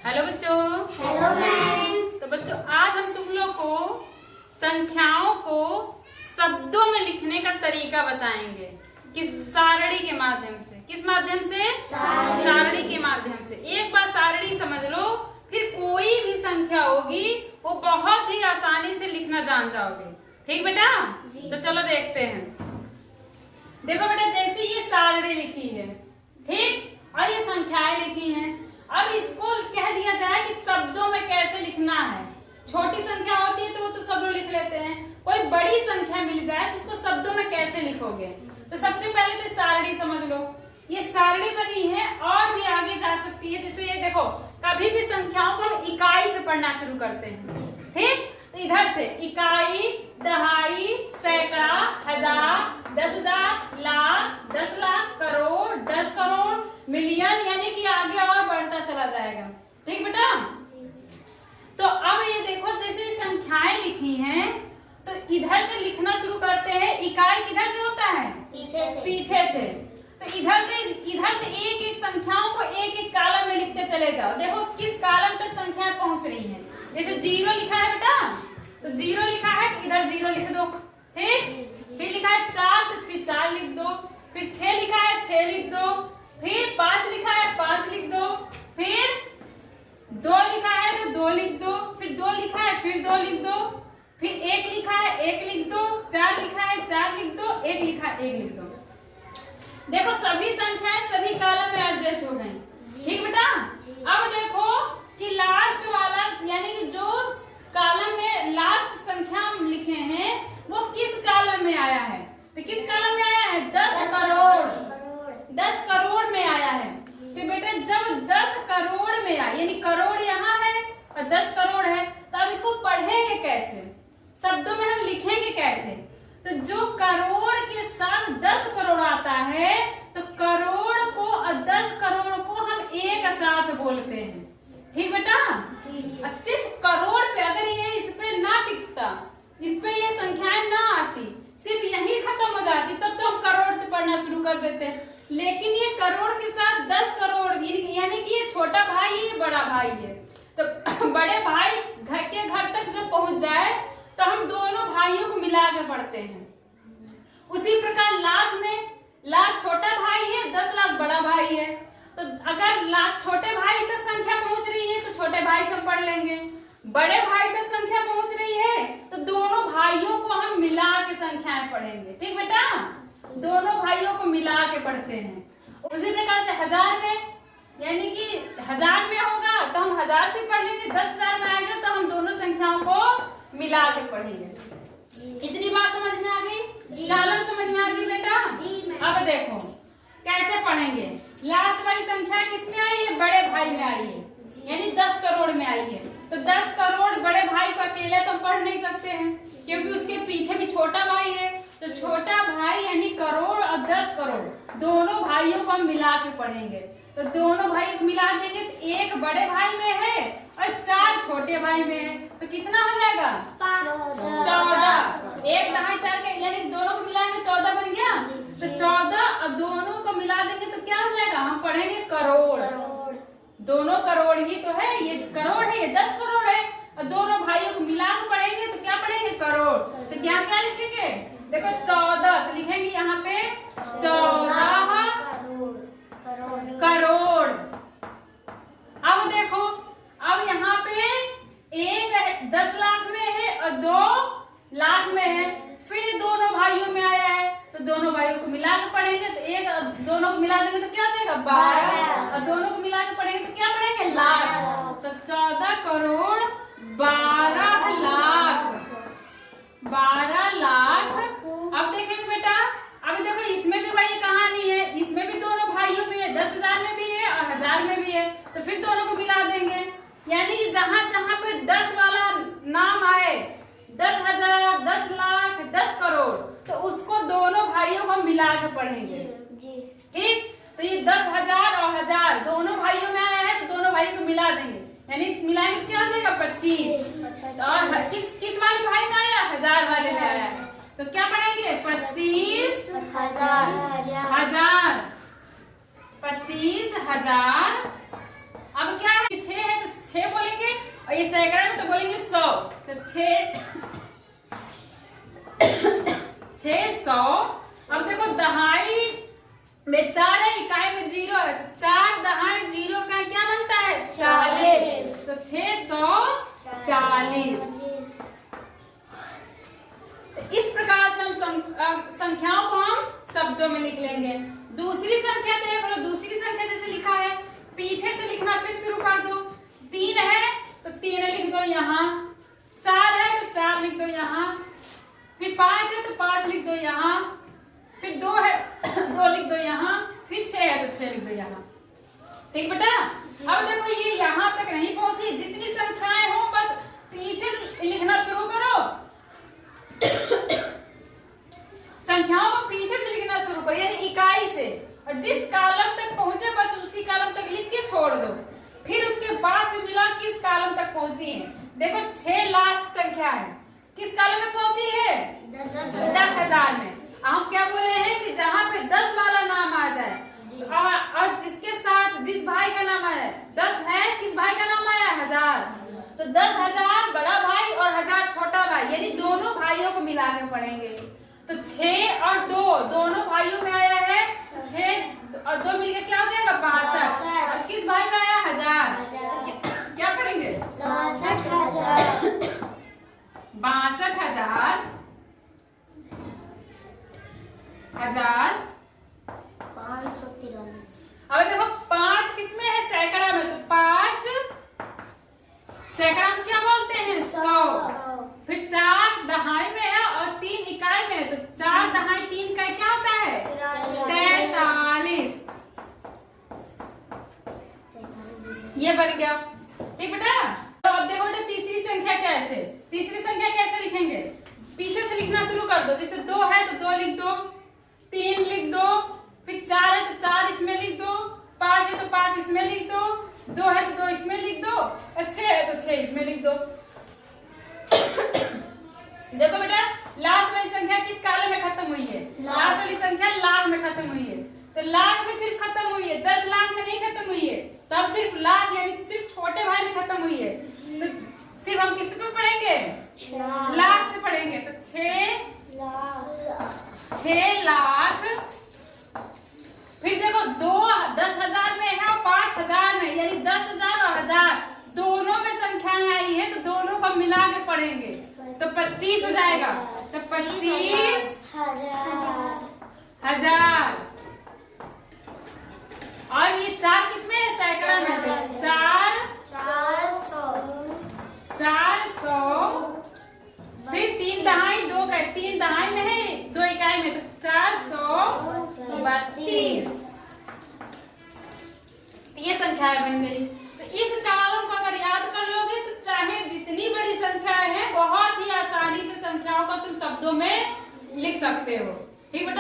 Hello बच्चों। Hello ma'am. तो बच्चों आज हम तुम लोग को संख्याओं को शब्दों में लिखने का तरीका बताएंगे किस सारणी के माध्यम से। किस माध्यम से? सारणी के माध्यम से। एक बार सारणी समझ लो, फिर कोई भी संख्या होगी वो बहुत ही आसानी से लिखना जान जाओगे। ठीक बेटा? तो चलो देखते हैं। देखो बेटा, जैसे ये सारणी लिखी है, ठीक, और ये संख्याएं लिखी हैं। अब इसको कह दिया जाए कि शब्दों में कैसे लिखना है। छोटी संख्या होती है तो वो तो सब लोग लिख लेते हैं, कोई बड़ी संख्या मिल जाए तो उसको शब्दों में कैसे लिखोगे। तो सबसे पहले तो सारणी समझ लो। ये सारणी बनी है और भी आगे जा सकती है। जैसे ये देखो, कभी भी संख्याओं को हम इकाई से पढ़ना शुरू करते हैं, ठीक। तो इधर से इकाई, दहाई, सैकड़ा, हजार, 10,000, लाख, 10 लाख, करोड़, 10 करोड़, मिलियन, यानी कि आगे और बढ़ता चला जाएगा। ठीक बेटा? तो अब ये देखो, जैसे संख्याएं लिखी हैं तो इधर से लिखना शुरू करते हैं। इकाई किधर से होता है? पीछे से। तो इधर से एक एक संख्याओं को एक एक कॉलम में लिखते चले जाओ। देखो किस कॉलम तक संख्याएं पहुंच रही हैं। जैसे 0 लिखा है बेटा, तो 0 लिखा है तो इधर 0 लिख दो, ठीक। फिर लिखा है 4 तो फिर 4 लिख दो। फिर 6 लिखा है 6 लिख दो। फिर 5 लिखा है 5 लिख दो। फिर 2 लिखा है तो 2 लिख दो। फिर 2 लिखा है फिर 2 लिख दो। फिर 1 लिखा है 1 लिख दो। 4 लिखा है 4 लिख दो। 1 लिखा है 1 लिख दो। देखो सभी संख्याएं सभी कॉलम में एडजस्ट हो गई। ठीक बेटा? अब देखो कि लास्ट वाला, यानी कि जो कॉलम में लास्ट संख्या हम लिखे हैं वो किस कॉलम में आया है। तो किस कॉलम में आया है? 10 करोड़। 10 करोड़ में आया है। तो बेटा जब 10 करोड़ में आया, यानी करोड़ यहाँ है और 10 करोड़ है, तो अब इसको पढ़ेंगे कैसे, शब्दों में हम लिखेंगे कैसे। तो जो करोड़ के साथ 10 करोड़ आता है तो करोड़ को और 10 करोड़ को हम एक साथ बोलते हैं। ठीक बेटा? और सिर्फ करोड़ पे अगर ये इस पे ना टिकता, इस पे ये संख्याएं ना आती, सिर्फ यही खत्म हो जाती, तब तो हम करोड़ से पढ़ना शुरू कर देते हैं। लेकिन ये करोड़ के साथ 10 करोड़, यानी कि ये छोटा भाई है, बड़ा भाई है। तो बड़े भाई घर तक जब पहुंच जाए तो हम दोनों भाइयों को मिला के पढ़ते हैं। उसी प्रकार लाख में, लाख छोटा भाई है, 10 लाख बड़ा भाई है। तो अगर लाख छोटे भाई तक संख्या पहुंच रही है तो छोटे भाई से पढ़ लेंगे। बड़े भाई तक संख्या पहुंच रही है तो दोनों भाइयों को हम मिला के संख्याएं पढ़ेंगे। ठीक बेटा? दोनों भाइयों को मिला के पढ़ते हैं। उसी प्रकार से हजार में, यानी कि 1000 में होगा तो हम 1000 से पढ़ लेंगे। 10,000 में आएगा तो हम दोनों संख्याओं को मिला के पढ़ेंगे। इतनी बात समझ में आ गई? कॉलम समझ में आ गई बेटा? अब देखो कैसे पढ़ेंगे। लास्ट वाली संख्या किसमें आई है? बड़े भाई में आई है, यानी 10 करोड़ में आई है। तो 10 करोड़ बड़े भाई को अकेले तो पढ़ नहीं सकते हैं, क्योंकि उसके पीछे भी छोटा भाई है। तो छोटा भाई यानी करोड़ और 10 करोड़ दोनों भाइयों को हम मिला के पढ़ेंगे। तो दोनों भाई को मिला देंगे तो एक बड़े भाई में है और 4 छोटे भाई में है। तो कितना हो जाएगा? 14। 1 दहाई 4 के, यानी दोनों को मिलाएंगे 14 बन गया। तो 14 और दोनों को मिला देंगे तो क्या हो जाएगा? हम पढ़ेंगे करोड़। दोनों करोड़ ही तो है, ये करोड़ है, ये 10 करोड़ है। और दोनों भाइयों को मिला के पढ़ेंगे तो क्या पढ़ेंगे? करोड़। तो क्या क्या लिखेंगे? देखो 14 तो लिखेंगे यहाँ पे 14 करोड़। अब देखो, अब यहाँ पे एक 10 लाख में है और 2 लाख में है। फिर दोनों भाइयों में आया है तो दोनों भाइयों को मिला के पढ़ेंगे तो एक दोनों को मिला देंगे तो क्या हो जाएगा? 12। और दोनों को मिला के पढ़ेंगे तो क्या पढ़ेंगे? लाख। तो 14 करोड़ 12 लाख। 12 लाख। अब देखेंगे बेटा, अब देखो इसमें भी वही कहानी है। इसमें भी दोनों भाइयों में है, 10,000 में भी है और 1000 में भी है। तो फिर दोनों को मिला देंगे, यानी कि जहां जहां पे 10 वाला नाम आए, 10,000, 10 लाख, 10 करोड़, तो उसको दोनों भाइयों को मिला के पढ़ेंगे। ठीक? तो ये 10,000 और 1000 दोनों भाइयों में आया है तो दोनों भाइयों को मिला देंगे, यानी मिलाएंगे तो क्या हो जाएगा? 25। और किस वाले भाई में आया? 1000 वाले में आया है। तो क्या पढ़ेंगे? 25,000। 25,000। अब क्या है? 6 है तो और ये सैकड़ा में तो बोलेंगे 100। तो 600। अब देखो दहाई में 4 है, इकाई में 0 है, तो 4 दहाई 0 का क्या बनता है 40। तो 640। इस प्रकार से हम संख्याओं को हम शब्दों में लिख लेंगे। दूसरी संख्या देख लो, दूसरी संख्या जैसे लिखा है पीछे से लिखना फिर शुरू कर दो। 3 है तो 3 लिख दो यहाँ, 4 है तो 4 लिख दो यहाँ, फिर 5 है तो 5 लिख दो यहाँ, फिर 2 है 2 लिख दो यहाँ, फिर 6 है तो 6 लिख दो यहाँ। ठीक बेटा। अब देखो ये यहाँ तक नहीं पहुंची, जितनी संख्याएं हो बस पीछे लिखना शुरू करो। संख्याओं को पीछे से लिखना शुरू करो, यानी इकाई से, और जिस कॉलम तक पहुंचे बस उसी कॉलम तक लिख के छोड़ दो। फिर उसके बाद से मिला किस कॉलम तक पहुंची है। देखो 6 लास्ट संख्या है, किस कॉलम में पहुंची है 10,000 में। हम क्या बोल रहे हैं कि जहाँ पे 10 वाला नाम आ जाए और जिसके साथ जिस भाई का नाम आया 10 है, किस भाई का नाम आया 1000, तो 10,000 बड़ा भाई और 1000 छोटा भाई, यानी दोनों भाइयों को मिला के पढ़ेंगे। तो 6 और 2 दोनों भाइयों में आया है, 6 और 2 मिलकर क्या हो जाएगा 62। और किस भाई में आया 1000, क्या पढ़ेंगे 62,000। 62,000 543। अब देखो 5 किसमें है सैकड़ा में, तो 5 सैकड़ा में क्या बोलते हैं 100। फिर 4 दहाई में है और 3 इकाई में है, तो 4 दहाई 3 इकाई क्या होता है 43। ये बन गया। ठीक बेटा। तो अब देखो बेटा तीसरी संख्या कैसे, तीसरी संख्या कैसे लिखेंगे, पीछे से लिखना शुरू कर दो। जैसे 2 है तो 2 लिख दो, 3 लिख दो, फिर 4 है तो 4 इसमें लिख दो, 5 है तो 5 इसमें लिख दो, 2 है तो 2 इसमें लिख दो, और 6 है तो 6 इसमें लिख दो। देखो बेटा लास्ट वाली संख्या किस कॉलम में खत्म हुई है, लास्ट वाली संख्या लाख में खत्म हुई है। तो लाख में सिर्फ खत्म हुई है, 10 लाख में नहीं खत्म हुई है। तो अब सिर्फ लाख यानी सिर्फ छोटे भाई में खत्म हुई है, तो सिर्फ हम किस पे पढ़ेंगे लाख से पढ़ेंगे। तो 6 लाख। फिर देखो 10,000 में है और 5,000 में, यानी 10,000 और 1000 दोनों में संख्याएं आई है, तो दोनों को मिला के पढ़ेंगे तो 25 हो जाएगा। तो 25,000। और ये 4 किसमें है सैकड़ा में, 400। फिर 3 दहाई 2 का, 3 दहाई में है 2 इकाई में, तो 432। ये संख्याएं बन गई। तो इस कॉलम को अगर याद कर लोगे तो चाहे जितनी बड़ी संख्याएं हैं बहुत ही आसानी से संख्याओं को तुम शब्दों में लिख सकते हो। ठीक बेटा।